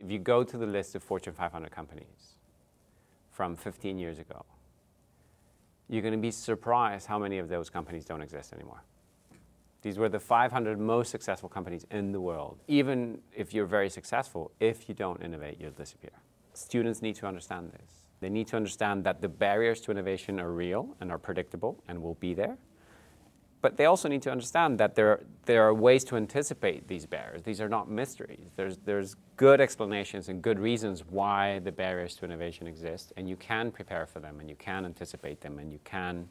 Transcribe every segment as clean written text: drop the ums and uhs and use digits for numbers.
If you go to the list of Fortune 500 companies from 15 years ago, you're going to be surprised how many of those companies don't exist anymore. These were the 500 most successful companies in the world. Even if you're very successful, if you don't innovate, you'll disappear. Students need to understand this. They need to understand that the barriers to innovation are real and are predictable and will be there. But they also need to understand that there are ways to anticipate these barriers. These are not mysteries. There's good explanations and good reasons why the barriers to innovation exist, and you can prepare for them, and you can anticipate them, and you can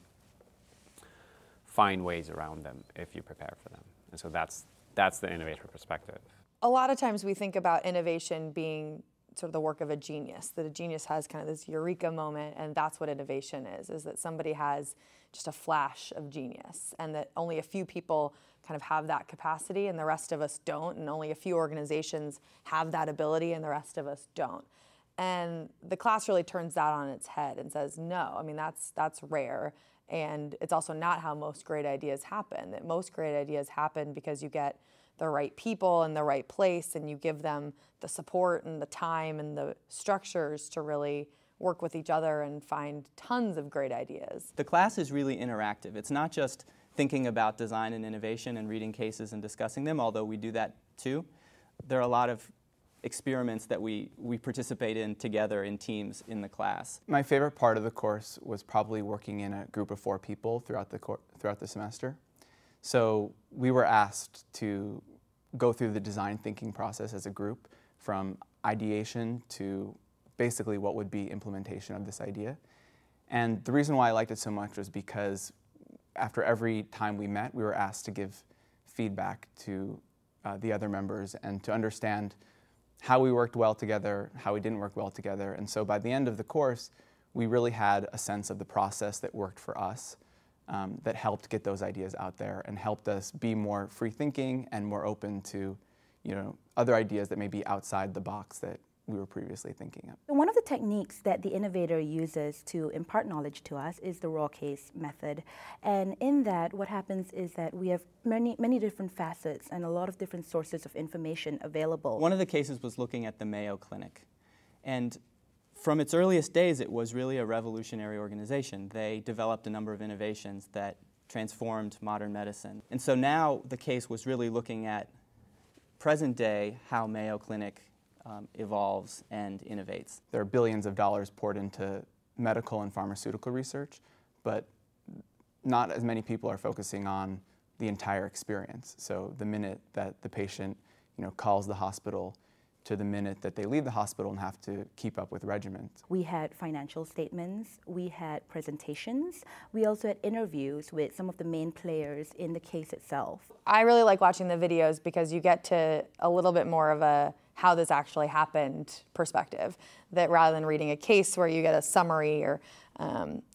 find ways around them if you prepare for them. And so that's the innovator perspective. A lot of times we think about innovation being sort of the work of a genius, that a genius has kind of this eureka moment, and that's what innovation is that somebody has just a flash of genius, and that only a few people kind of have that capacity and the rest of us don't, and only a few organizations have that ability and the rest of us don't. And the class really turns that on its head and says, no, I mean, that's rare, and it's also not how most great ideas happen. That most great ideas happen because you get the right people in the right place, and you give them the support and the time and the structures to really work with each other and find tons of great ideas. The class is really interactive. It's not just thinking about design and innovation and reading cases and discussing them, although we do that too. There are a lot of experiments that we participate in together in teams in the class. My favorite part of the course was probably working in a group of 4 people throughout the semester. So we were asked to go through the design thinking process as a group, from ideation to basically what would be implementation of this idea. And the reason why I liked it so much was because after every time we met, we were asked to give feedback to the other members and to understand how we worked well together, how we didn't work well together. And so by the end of the course, we really had a sense of the process that worked for us, that helped get those ideas out there and helped us be more free-thinking and more open to, other ideas that may be outside the box that we were previously thinking of. One of the techniques that the innovator uses to impart knowledge to us is the raw case method. And in that, what happens is that we have many different facets and a lot of different sources of information available. One of the cases was looking at the Mayo Clinic. And from its earliest days, it was really a revolutionary organization. They developed a number of innovations that transformed modern medicine. And so now the case was really looking at present day how Mayo Clinic evolves and innovates. There are billions of dollars poured into medical and pharmaceutical research, but not as many people are focusing on the entire experience. So the minute that the patient calls the hospital to the minute that they leave the hospital and have to keep up with regimens. We had financial statements, we had presentations, we also had interviews with some of the main players in the case itself. I really like watching the videos because you get to a little bit more of a how this actually happened perspective, that rather than reading a case where you get a summary or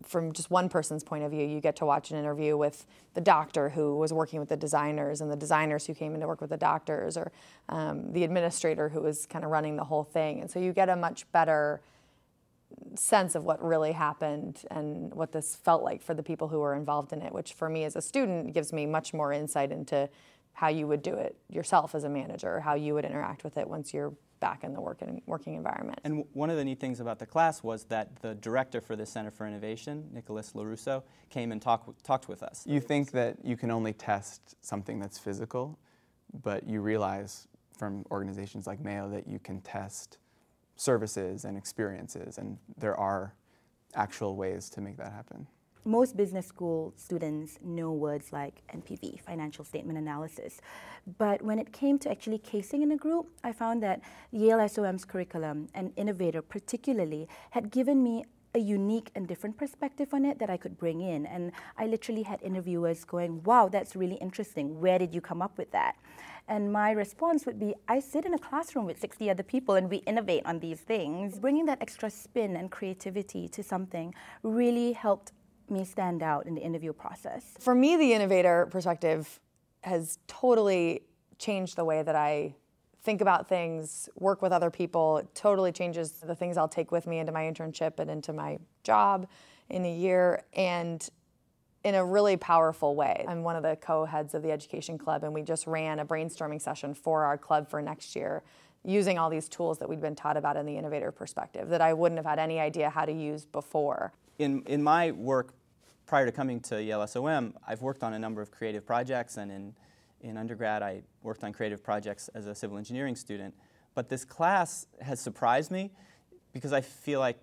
from just one person's point of view, you get to watch an interview with the doctor who was working with the designers and the designers who came in to work with the doctors, or the administrator who was kind of running the whole thing. And so you get a much better sense of what really happened and what this felt like for the people who were involved in it, which for me as a student gives me much more insight into how you would do it yourself as a manager, how you would interact with it once you're back in the working environment. And one of the neat things about the class was that the director for the Center for Innovation, Nicholas LaRusso, came and talked with us. You think that you can only test something that's physical, but you realize from organizations like Mayo that you can test services and experiences, and there are actual ways to make that happen. Most business school students know words like NPV, financial statement analysis. But when it came to actually casing in a group, I found that Yale SOM's curriculum, and Innovator particularly, had given me a unique and different perspective on it that I could bring in. And I literally had interviewers going, wow, that's really interesting. Where did you come up with that? And my response would be, I sit in a classroom with 60 other people and we innovate on these things. Bringing that extra spin and creativity to something really helped me stand out in the interview process. For me, the innovator perspective has totally changed the way that I think about things, work with other people. It totally changes the things I'll take with me into my internship and into my job in a year, and in a really powerful way. I'm one of the co-heads of the Education Club, and we just ran a brainstorming session for our club for next year using all these tools that we'd been taught about in the innovator perspective that I wouldn't have had any idea how to use before. In my work prior to coming to Yale SOM, I've worked on a number of creative projects, and in undergrad I worked on creative projects as a civil engineering student. But this class has surprised me because I feel like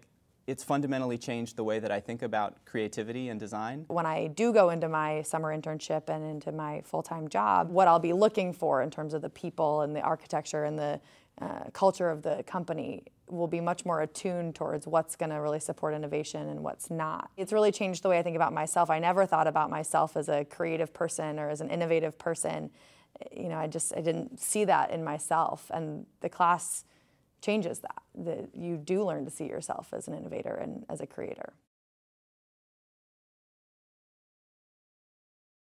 it's fundamentally changed the way that I think about creativity and design. When I do go into my summer internship and into my full-time job, what I'll be looking for in terms of the people and the architecture and the culture of the company will be much more attuned towards what's going to really support innovation and what's not. It's really changed the way I think about myself. I never thought about myself as a creative person or as an innovative person. You know, I didn't see that in myself, and the class changes that. You do learn to see yourself as an innovator and as a creator.